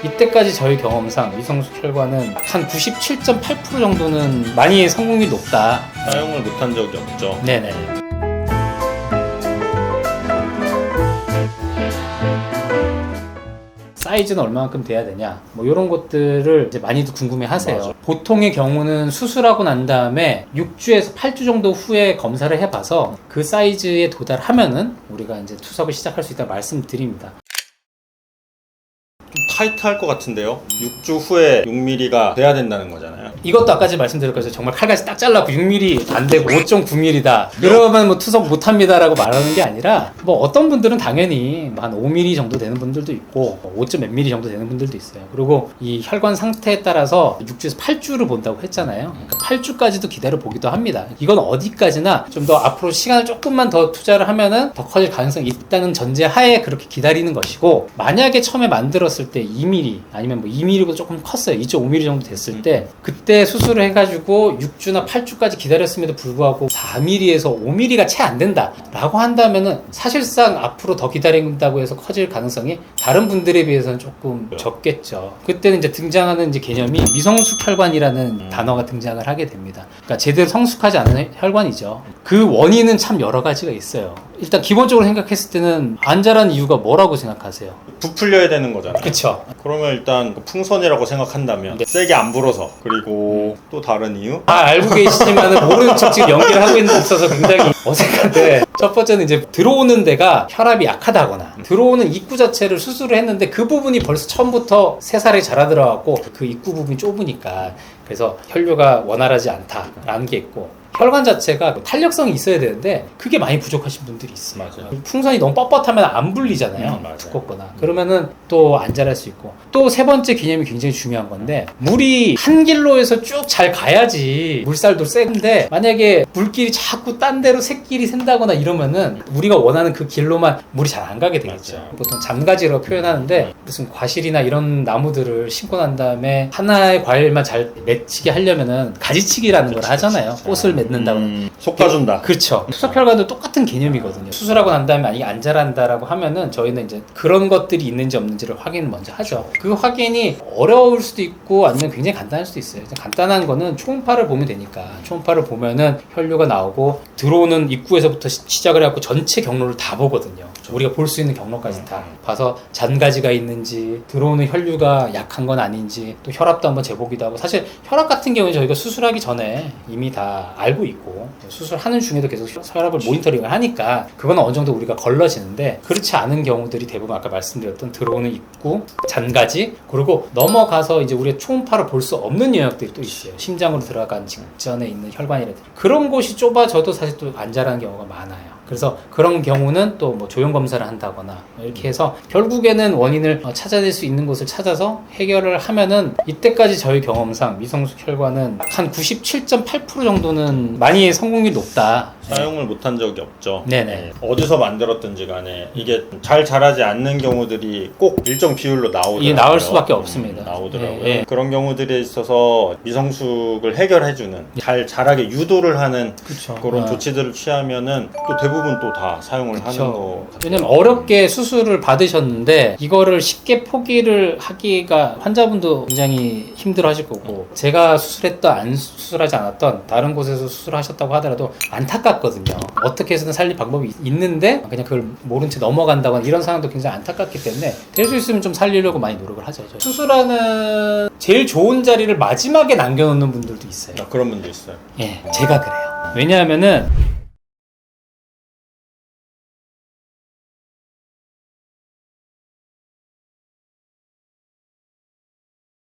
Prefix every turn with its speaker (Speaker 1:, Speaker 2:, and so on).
Speaker 1: 이때까지 저희 경험상 미성숙 혈관은 한 97.8% 정도는 많이 성공률이 높다.
Speaker 2: 사용을 못한 적이 없죠.
Speaker 1: 네네. 사이즈는 얼마만큼 돼야 되냐, 뭐 이런 것들을 이제 많이들 궁금해 하세요.
Speaker 2: 맞아.
Speaker 1: 보통의 경우는 수술하고 난 다음에 6주에서 8주 정도 후에 검사를 해봐서 그 사이즈에 도달하면은 우리가 이제 투석을 시작할 수 있다고 말씀드립니다.
Speaker 2: 좀 타이트할 것 같은데요. 6주 후에 6mm가 돼야 된다는 거잖아요.
Speaker 1: 이것도 아까 말씀드린 것처럼 정말 칼같이 딱 잘라고 6mm 안 되고 5.9mm다 그러면 뭐 투석 못합니다 라고 말하는 게 아니라, 뭐 어떤 분들은 당연히 한 5mm 정도 되는 분들도 있고 5몇 mm 정도 되는 분들도 있어요. 그리고 이 혈관 상태에 따라서 6주에서 8주를 본다고 했잖아요. 그러니까 8주까지도 기다려 보기도 합니다. 이건 어디까지나 좀 더 앞으로 시간을 조금만 더 투자를 하면은 더 커질 가능성이 있다는 전제 하에 그렇게 기다리는 것이고, 만약에 처음에 만들었을 때 2mm 아니면 뭐 2mm보다 조금 컸어요. 2.5mm 정도 됐을 때 그때 수술을 해가지고 6주나 8주까지 기다렸음에도 불구하고 4mm에서 5mm가 채 안 된다 라고 한다면은 사실상 앞으로 더 기다린다고 해서 커질 가능성이 다른 분들에 비해서는 조금 적겠죠. 그때는 이제 등장하는 이제 개념이 미성숙 혈관이라는 단어가 등장을 하게 됩니다. 그러니까 제대로 성숙하지 않은 혈관이죠. 그 원인은 참 여러 가지가 있어요. 일단 기본적으로 생각했을 때는 안 자란 이유가 뭐라고 생각하세요?
Speaker 2: 부풀려야 되는 거잖아요.
Speaker 1: 그쵸?
Speaker 2: 그러면 일단 풍선이라고 생각한다면 세게 안 불어서, 그리고 또 다른 이유?
Speaker 1: 알고 계시지만 모르는 척 지금 연기를 하고 있는 데 있어서 굉장히 어색한데, 첫 번째는 이제 들어오는 데가 혈압이 약하다거나 들어오는 입구 자체를 수술을 했는데 그 부분이 벌써 처음부터 새살이 자라 들어갔고 그 입구 부분이 좁으니까 그래서 혈류가 원활하지 않다라는 게 있고, 혈관 자체가 탄력성이 있어야 되는데 그게 많이 부족하신 분들이 있어요.
Speaker 2: 맞아요.
Speaker 1: 풍선이 너무 뻣뻣하면 안 불리잖아요.
Speaker 2: 맞아요.
Speaker 1: 두껍거나 그러면은 또 안 자랄 수 있고, 또 세 번째 개념이 굉장히 중요한 건데, 물이 한 길로에서 쭉 잘 가야지 물살도 센데 만약에 물길이 자꾸 딴 데로 새길이 샌다거나 이러면은 우리가 원하는 그 길로만 물이 잘 안 가게 되겠죠.
Speaker 2: 맞아요.
Speaker 1: 보통 잠가지라고 표현하는데, 무슨 과실이나 이런 나무들을 심고 난 다음에 하나의 과일만 잘 맺히게 하려면은 가지치기라는 걸 하잖아요. 꽃을 맺는다고.
Speaker 2: 솎아준다.
Speaker 1: 그렇죠. 투석혈관도 똑같은 개념이거든요. 수술하고 난 다음에 만약에 안 자란다라고 하면은 저희는 이제 그런 것들이 있는지 없는지를 확인을 먼저 하죠. 그 확인이 어려울 수도 있고 아니면 굉장히 간단할 수도 있어요. 간단한 거는 초음파를 보면 되니까, 초음파를 보면은 혈류가 나오고 들어오는 입구에서부터 시작을 해갖고 전체 경로를 다 보거든요. 우리가 볼 수 있는 경로까지 다 봐서 잔가지가 있는지, 들어오는 혈류가 약한 건 아닌지, 또 혈압도 한번 재보기도 하고. 사실 혈압 같은 경우는 저희가 수술하기 전에 이미 다 알고 있고 수술하는 중에도 계속 혈압을 모니터링을 하니까 그건 어느 정도 우리가 걸러지는데, 그렇지 않은 경우들이 대부분 아까 말씀드렸던 들어오는 입구, 잔가지, 그리고 넘어가서 이제 우리가 초음파로 볼 수 없는 영역들이 또 있어요. 심장으로 들어간 직전에 있는 혈관이라든지 그런 곳이 좁아져도 사실 또 안 자라는 경우가 많아요. 그래서 그런 경우는 또 뭐 조형 검사를 한다거나 이렇게 해서 결국에는 원인을 찾아낼 수 있는 곳을 찾아서 해결을 하면은, 이때까지 저희 경험상 미성숙 혈관은 한 97.8% 정도는 많이 성공률이 높다.
Speaker 2: 사용을 못한 적이 없죠.
Speaker 1: 네네.
Speaker 2: 어디서 만들었든지 간에 이게 잘 자라지 않는 경우들이 꼭 일정 비율로 나오더라고요.
Speaker 1: 이게 나올 수밖에 없습니다.
Speaker 2: 나오더라고요.
Speaker 1: 예.
Speaker 2: 그런 경우들에 있어서 미성숙을 해결해주는, 잘 자라게 유도를 하는
Speaker 1: 그쵸.
Speaker 2: 그런 조치들을 취하면은 또 대부분 또 다 사용을 하는 거 같아요.
Speaker 1: 왜냐면 어렵게 수술을 받으셨는데 이거를 쉽게 포기를 하기가 환자분도 굉장히 힘들어 하실 거고, 제가 수술했던 안 수술하지 않았던 다른 곳에서 수술하셨다고 하더라도 안타깝거든요. 어떻게 해서든 살릴 방법이 있는데 그냥 그걸 모른 채 넘어간다거나 이런 상황도 굉장히 안타깝기 때문에 될 수 있으면 좀 살리려고 많이 노력을 하죠. 수술하는 제일 좋은 자리를 마지막에 남겨놓는 분들도 있어요.
Speaker 2: 그런 분도 있어요.
Speaker 1: 예, 제가 그래요. 왜냐하면은